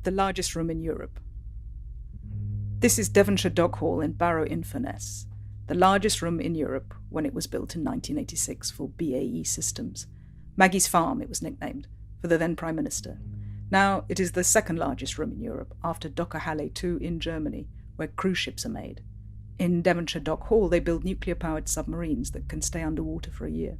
the largest room in Europe. This is Devonshire Dock Hall in Barrow-in-Furness, the largest room in Europe when it was built in 1986 for BAE Systems. Maggie's Farm, it was nicknamed, for the then Prime Minister. Now it is the second largest room in Europe, after Dockerhalle 2 in Germany, where cruise ships are made. In Devonshire Dock Hall, they build nuclear-powered submarines that can stay underwater for a year.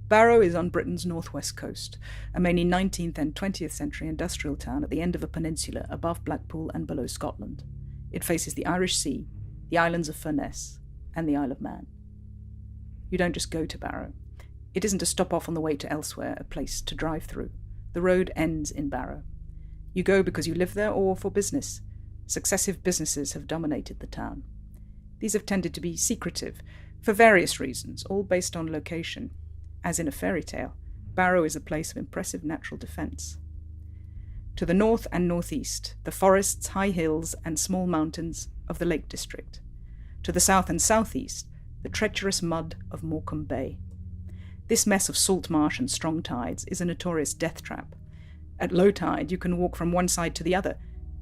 Barrow is on Britain's northwest coast, a mainly 19th and 20th century industrial town at the end of a peninsula above Blackpool and below Scotland. It faces the Irish Sea, the islands of Furness, and the Isle of Man. You don't just go to Barrow. It isn't a stop-off on the way to elsewhere, a place to drive through. The road ends in Barrow. You go because you live there or for business. Successive businesses have dominated the town. These have tended to be secretive, for various reasons, all based on location. As in a fairy tale, Barrow is a place of impressive natural defence. To the north and northeast, the forests, high hills, and small mountains of the Lake District. To the south and southeast, the treacherous mud of Morecambe Bay. This mess of salt marsh and strong tides is a notorious death trap. At low tide, you can walk from one side to the other,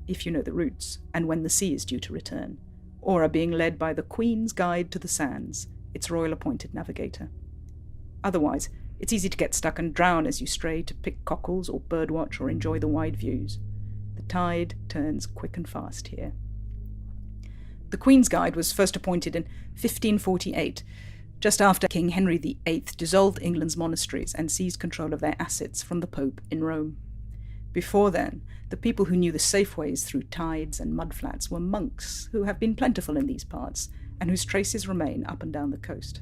if you know the routes, and when the sea is due to return, or are being led by the Queen's Guide to the Sands, its royal-appointed navigator. Otherwise, it's easy to get stuck and drown as you stray to pick cockles or birdwatch or enjoy the wide views. The tide turns quick and fast here. The Queen's Guide was first appointed in 1548, just after King Henry VIII dissolved England's monasteries and seized control of their assets from the Pope in Rome. Before then, the people who knew the safe ways through tides and mudflats were monks, who have been plentiful in these parts, and whose traces remain up and down the coast.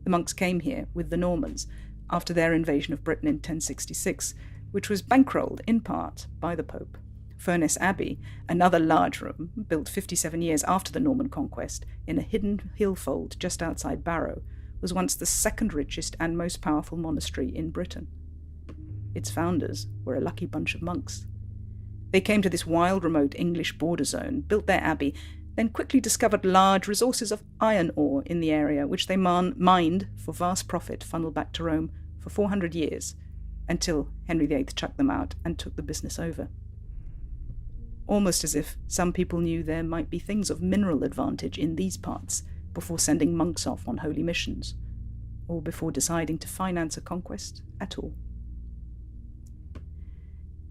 The monks came here with the Normans after their invasion of Britain in 1066, which was bankrolled in part by the Pope. Furness Abbey, another large room, built 57 years after the Norman conquest in a hidden hill-fold just outside Barrow, was once the second richest and most powerful monastery in Britain. Its founders were a lucky bunch of monks. They came to this wild, remote English border zone, built their abbey, then quickly discovered large resources of iron ore in the area, which they mined for vast profit, funneled back to Rome for 400 years, until Henry VIII chucked them out and took the business over. Almost as if some people knew there might be things of mineral advantage in these parts before sending monks off on holy missions, or before deciding to finance a conquest at all.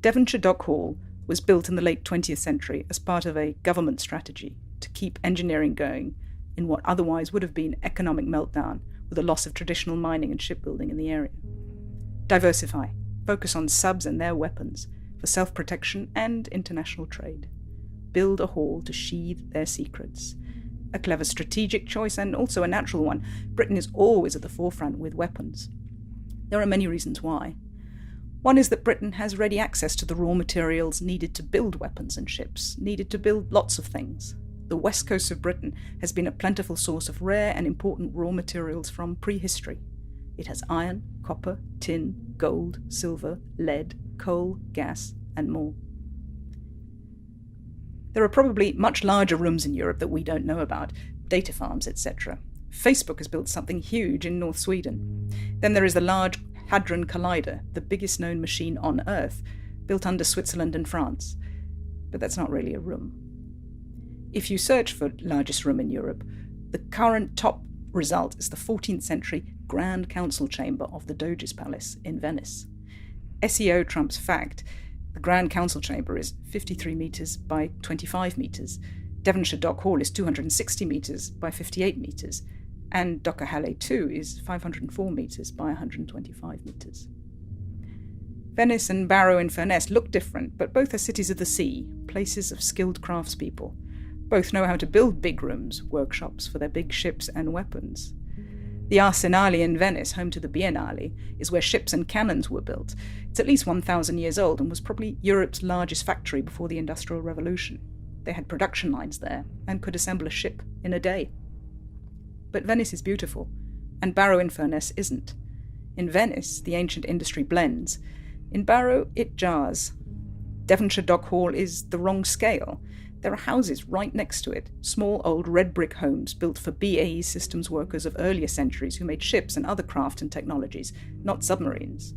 Devonshire Dock Hall was built in the late 20th century as part of a government strategy to keep engineering going in what otherwise would have been economic meltdown with the loss of traditional mining and shipbuilding in the area. Diversify, focus on subs and their weapons for self-protection and international trade. Build a hall to sheathe their secrets. A clever strategic choice and also a natural one. Britain is always at the forefront with weapons. There are many reasons why. One is that Britain has ready access to the raw materials needed to build weapons and ships, needed to build lots of things. The west coast of Britain has been a plentiful source of rare and important raw materials from prehistory. It has iron, copper, tin, gold, silver, lead, coal, gas, and more. There are probably much larger rooms in Europe that we don't know about, data farms, etc. Facebook has built something huge in North Sweden. Then there is the Large Hadron Collider, the biggest known machine on Earth, built under Switzerland and France. But that's not really a room. If you search for largest room in Europe, the current top result is the 14th century Grand Council Chamber of the Doge's Palace in Venice. SEO trumps fact. The Grand Council Chamber is 53 metres by 25 metres. Devonshire Dock Hall is 260 metres by 58 metres. And Dockerhalle 2 is 504 metres by 125 metres. Venice and Barrow-in-Furness look different, but both are cities of the sea, places of skilled craftspeople. Both know how to build big rooms, workshops for their big ships and weapons. The Arsenale in Venice, home to the Biennale, is where ships and cannons were built. It's at least 1,000 years old and was probably Europe's largest factory before the Industrial Revolution. They had production lines there and could assemble a ship in a day. But Venice is beautiful, and Barrow-in-Furness isn't. In Venice, the ancient industry blends. In Barrow, it jars. Devonshire Dock Hall is the wrong scale. There are houses right next to it, small old red brick homes built for BAE Systems workers of earlier centuries who made ships and other craft and technologies, not submarines.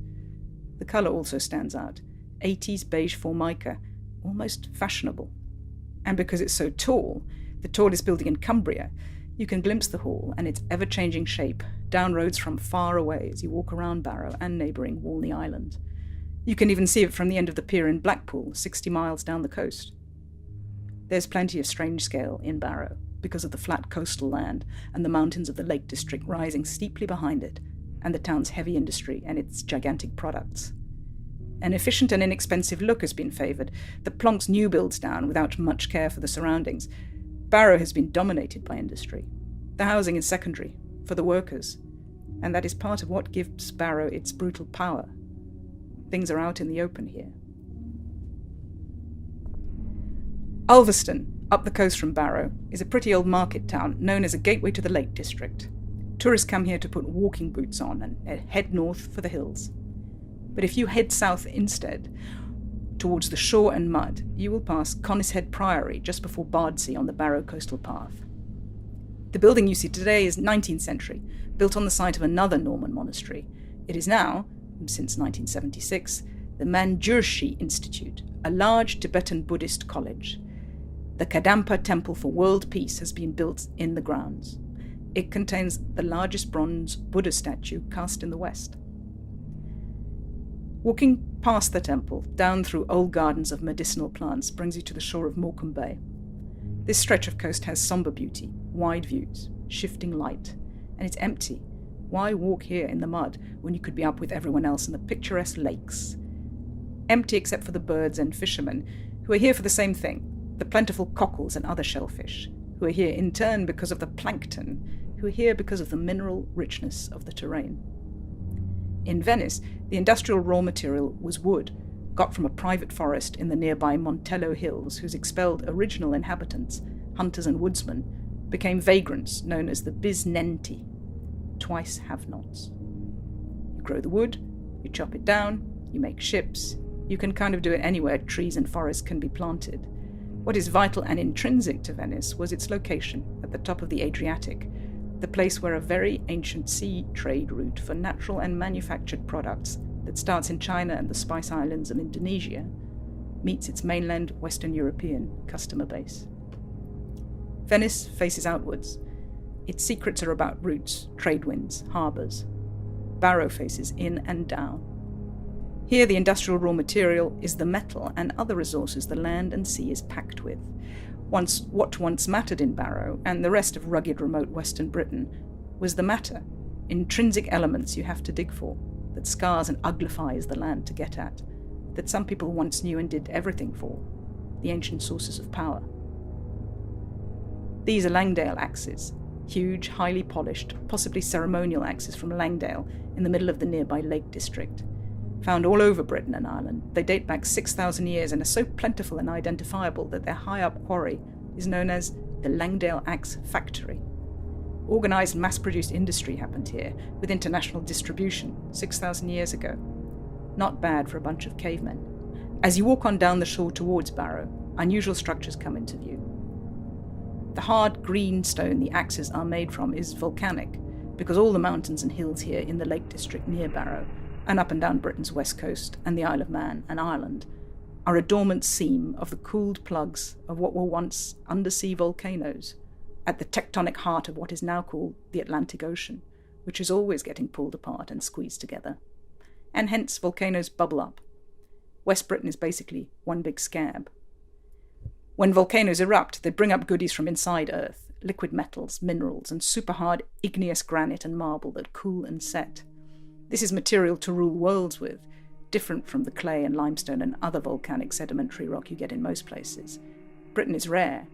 The colour also stands out. 80s beige formica, almost fashionable. And because it's so tall, the tallest building in Cumbria, you can glimpse the hall and its ever-changing shape down roads from far away as you walk around Barrow and neighbouring Walney Island. You can even see it from the end of the pier in Blackpool, 60 miles down the coast. There's plenty of strange scale in Barrow because of the flat coastal land and the mountains of the Lake District rising steeply behind it, and the town's heavy industry and its gigantic products. An efficient and inexpensive look has been favoured that plonks new builds down without much care for the surroundings. Barrow has been dominated by industry. The housing is secondary, for the workers, and that is part of what gives Barrow its brutal power. Things are out in the open here. Ulverston, up the coast from Barrow, is a pretty old market town known as a gateway to the Lake District. Tourists come here to put walking boots on and head north for the hills. But if you head south instead, towards the shore and mud, you will pass Conishead Priory just before Bardsey on the Barrow coastal path. The building you see today is 19th century, built on the site of another Norman monastery. It is now, since 1976, the Manjusri Institute, a large Tibetan Buddhist college. The Kadampa Temple for World Peace has been built in the grounds. It contains the largest bronze Buddha statue cast in the West. Walking past the temple, down through old gardens of medicinal plants, brings you to the shore of Morecambe Bay. This stretch of coast has sombre beauty, wide views, shifting light, and it's empty. Why walk here in the mud when you could be up with everyone else in the picturesque lakes? Empty except for the birds and fishermen, who are here for the same thing, the plentiful cockles and other shellfish, who are here in turn because of the plankton, who are here because of the mineral richness of the terrain. In Venice, the industrial raw material was wood, got from a private forest in the nearby Montello Hills, whose expelled original inhabitants, hunters and woodsmen, became vagrants known as the bisnenti, twice have-nots. You grow the wood, you chop it down, you make ships. You can kind of do it anywhere trees and forests can be planted. What is vital and intrinsic to Venice was its location at the top of the Adriatic, the place where a very ancient sea trade route for natural and manufactured products that starts in China and the Spice Islands of Indonesia meets its mainland Western European customer base. Venice faces outwards. Its secrets are about routes, trade winds, harbours. Barrow faces in and down. Here the industrial raw material is the metal and other resources the land and sea is packed with. What once mattered in Barrow and the rest of rugged remote Western Britain was the matter, intrinsic elements you have to dig for, that scars and uglifies the land to get at, that some people once knew and did everything for, the ancient sources of power. These are Langdale axes, huge, highly polished, possibly ceremonial axes from Langdale in the middle of the nearby Lake District. Found all over Britain and Ireland, they date back 6,000 years and are so plentiful and identifiable that their high-up quarry is known as the Langdale Axe Factory. Organised mass-produced industry happened here, with international distribution 6,000 years ago. Not bad for a bunch of cavemen. As you walk on down the shore towards Barrow, unusual structures come into view. The hard green stone the axes are made from is volcanic, because all the mountains and hills here in the Lake District near Barrow, and up and down Britain's west coast and the Isle of Man and Ireland, are a dormant seam of the cooled plugs of what were once undersea volcanoes, at the tectonic heart of what is now called the Atlantic Ocean, which is always getting pulled apart and squeezed together. And hence volcanoes bubble up. West Britain is basically one big scab. When volcanoes erupt, they bring up goodies from inside Earth, liquid metals, minerals, and super-hard igneous granite and marble that cool and set. This is material to rule worlds with, different from the clay and limestone and other volcanic sedimentary rock you get in most places. Britain is rare.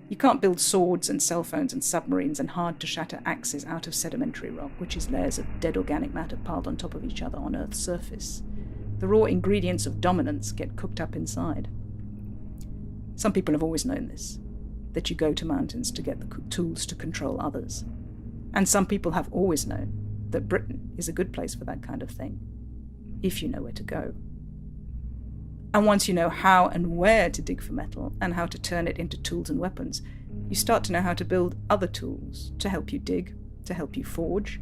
You can't build swords and cell phones and submarines and hard-to-shatter axes out of sedimentary rock, which is layers of dead organic matter piled on top of each other on Earth's surface. The raw ingredients of dominance get cooked up inside. Some people have always known this, that you go to mountains to get the tools to control others. And some people have always known that Britain is a good place for that kind of thing, if you know where to go. And once you know how and where to dig for metal and how to turn it into tools and weapons, you start to know how to build other tools to help you dig, to help you forge,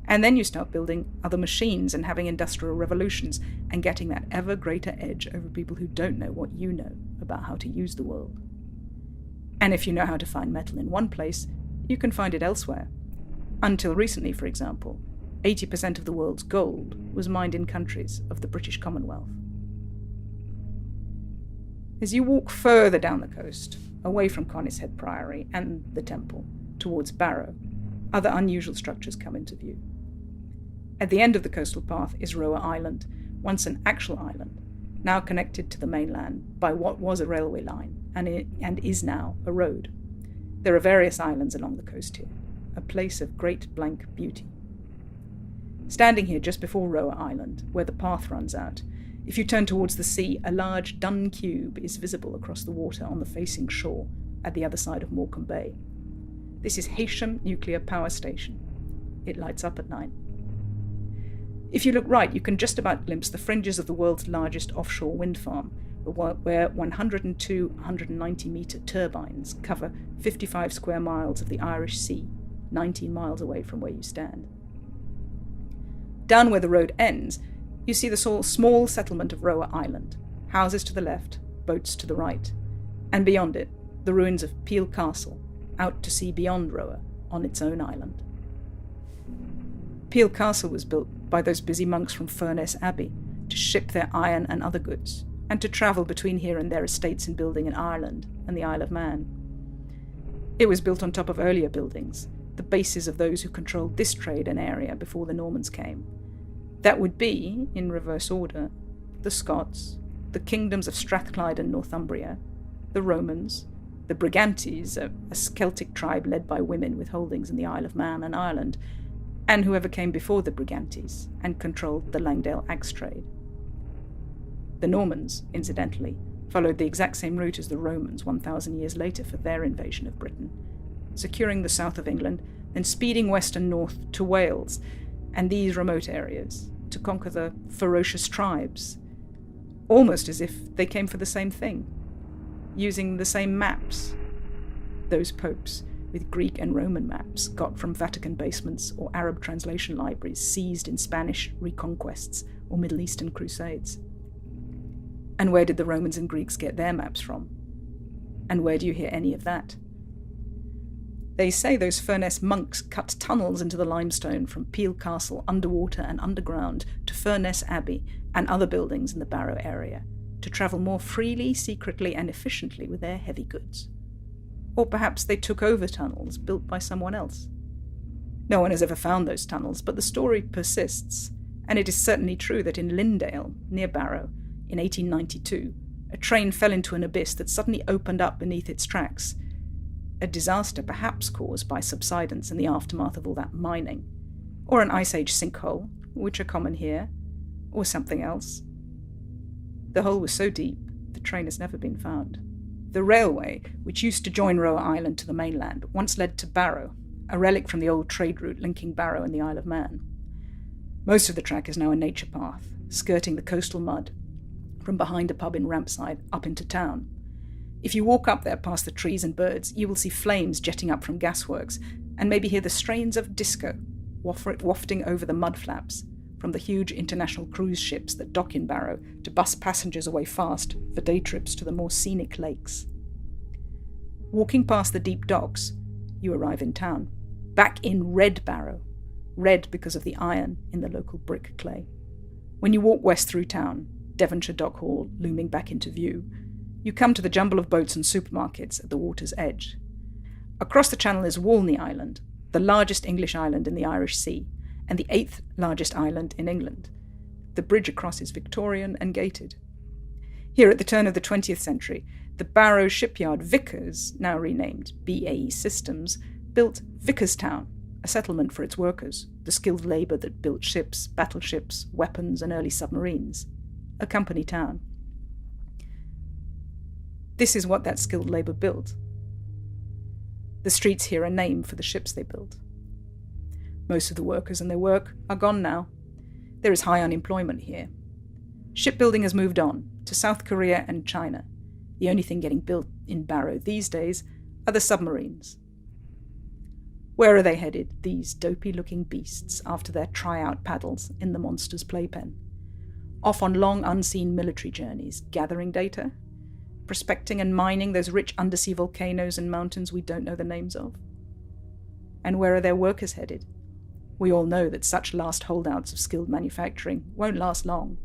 And then you start building other machines and having industrial revolutions and getting that ever greater edge over people who don't know what you know about how to use the world. And if you know how to find metal in one place, you can find it elsewhere. Until recently, for example, 80% of the world's gold was mined in countries of the British Commonwealth. As you walk further down the coast, away from Conishead Priory and the temple, towards Barrow, other unusual structures come into view. At the end of the coastal path is Roa Island, once an actual island, now connected to the mainland by what was a railway line and is now a road. There are various islands along the coast here, a place of great blank beauty. Standing here just before Roa Island, where the path runs out, if you turn towards the sea, a large dun cube is visible across the water on the facing shore at the other side of Morecambe Bay. This is Heysham Nuclear Power Station. It lights up at night. If you look right, you can just about glimpse the fringes of the world's largest offshore wind farm, where 102 190-metre turbines cover 55 square miles of the Irish Sea, 19 miles away from where you stand. Down where the road ends, you see the small settlement of Roa Island, houses to the left, boats to the right, and beyond it, the ruins of Peel Castle, out to sea beyond Roa, on its own island. Peel Castle was built by those busy monks from Furness Abbey to ship their iron and other goods, and to travel between here and their estates and building in Ireland and the Isle of Man. It was built on top of earlier buildings, the bases of those who controlled this trade and area before the Normans came. That would be, in reverse order, the Scots, the kingdoms of Strathclyde and Northumbria, the Romans, the Brigantes, a Celtic tribe led by women with holdings in the Isle of Man and Ireland, and whoever came before the Brigantes and controlled the Langdale axe trade. The Normans, incidentally, followed the exact same route as the Romans 1,000 years later for their invasion of Britain, securing the south of England, then speeding west and north to Wales and these remote areas to conquer the ferocious tribes, almost as if they came for the same thing, using the same maps. Those popes, with Greek and Roman maps got from Vatican basements or Arab translation libraries seized in Spanish reconquests or Middle Eastern crusades. And where did the Romans and Greeks get their maps from? And where do you hear any of that? They say those Furness monks cut tunnels into the limestone from Peel Castle underwater and underground to Furness Abbey and other buildings in the Barrow area to travel more freely, secretly, and efficiently with their heavy goods. Or perhaps they took over tunnels built by someone else. No one has ever found those tunnels, but the story persists, and it is certainly true that in Lindale, near Barrow, in 1892, a train fell into an abyss that suddenly opened up beneath its tracks, a disaster perhaps caused by subsidence in the aftermath of all that mining, or an Ice Age sinkhole, which are common here, or something else. The hole was so deep, the train has never been found. The railway, which used to join Roa Island to the mainland, once led to Barrow, a relic from the old trade route linking Barrow and the Isle of Man. Most of the track is now a nature path, skirting the coastal mud, from behind a pub in Rampside up into town. If you walk up there past the trees and birds, you will see flames jetting up from gasworks, and maybe hear the strains of disco wafting over the mud flaps from the huge international cruise ships that dock in Barrow to bus passengers away fast for day trips to the more scenic lakes. Walking past the deep docks, you arrive in town, back in red Barrow, red because of the iron in the local brick clay. When you walk west through town, Devonshire Dock Hall looming back into view, you come to the jumble of boats and supermarkets at the water's edge. Across the channel is Walney Island, the largest English island in the Irish Sea, and the 8th largest island in England. The bridge across is Victorian and gated. Here at the turn of the 20th century, the Barrow shipyard Vickers, now renamed BAE Systems, built Vickerstown, a settlement for its workers, the skilled labour that built ships, battleships, weapons and early submarines. A company town. This is what that skilled labour built. The streets here are named for the ships they built. Most of the workers and their work are gone now. There is high unemployment here. Shipbuilding has moved on to South Korea and China. The only thing getting built in Barrow these days are the submarines. Where are they headed, these dopey-looking beasts, after their try-out paddles in the monster's playpen? Off on long unseen military journeys, gathering data? Prospecting and mining those rich undersea volcanoes and mountains we don't know the names of? And where are their workers headed? We all know that such last holdouts of skilled manufacturing won't last long.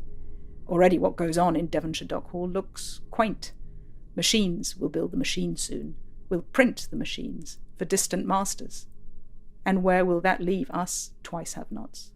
Already what goes on in Devonshire Dock Hall looks quaint. Machines will build the machines soon, will print the machines for distant masters. And where will that leave us twice have-nots?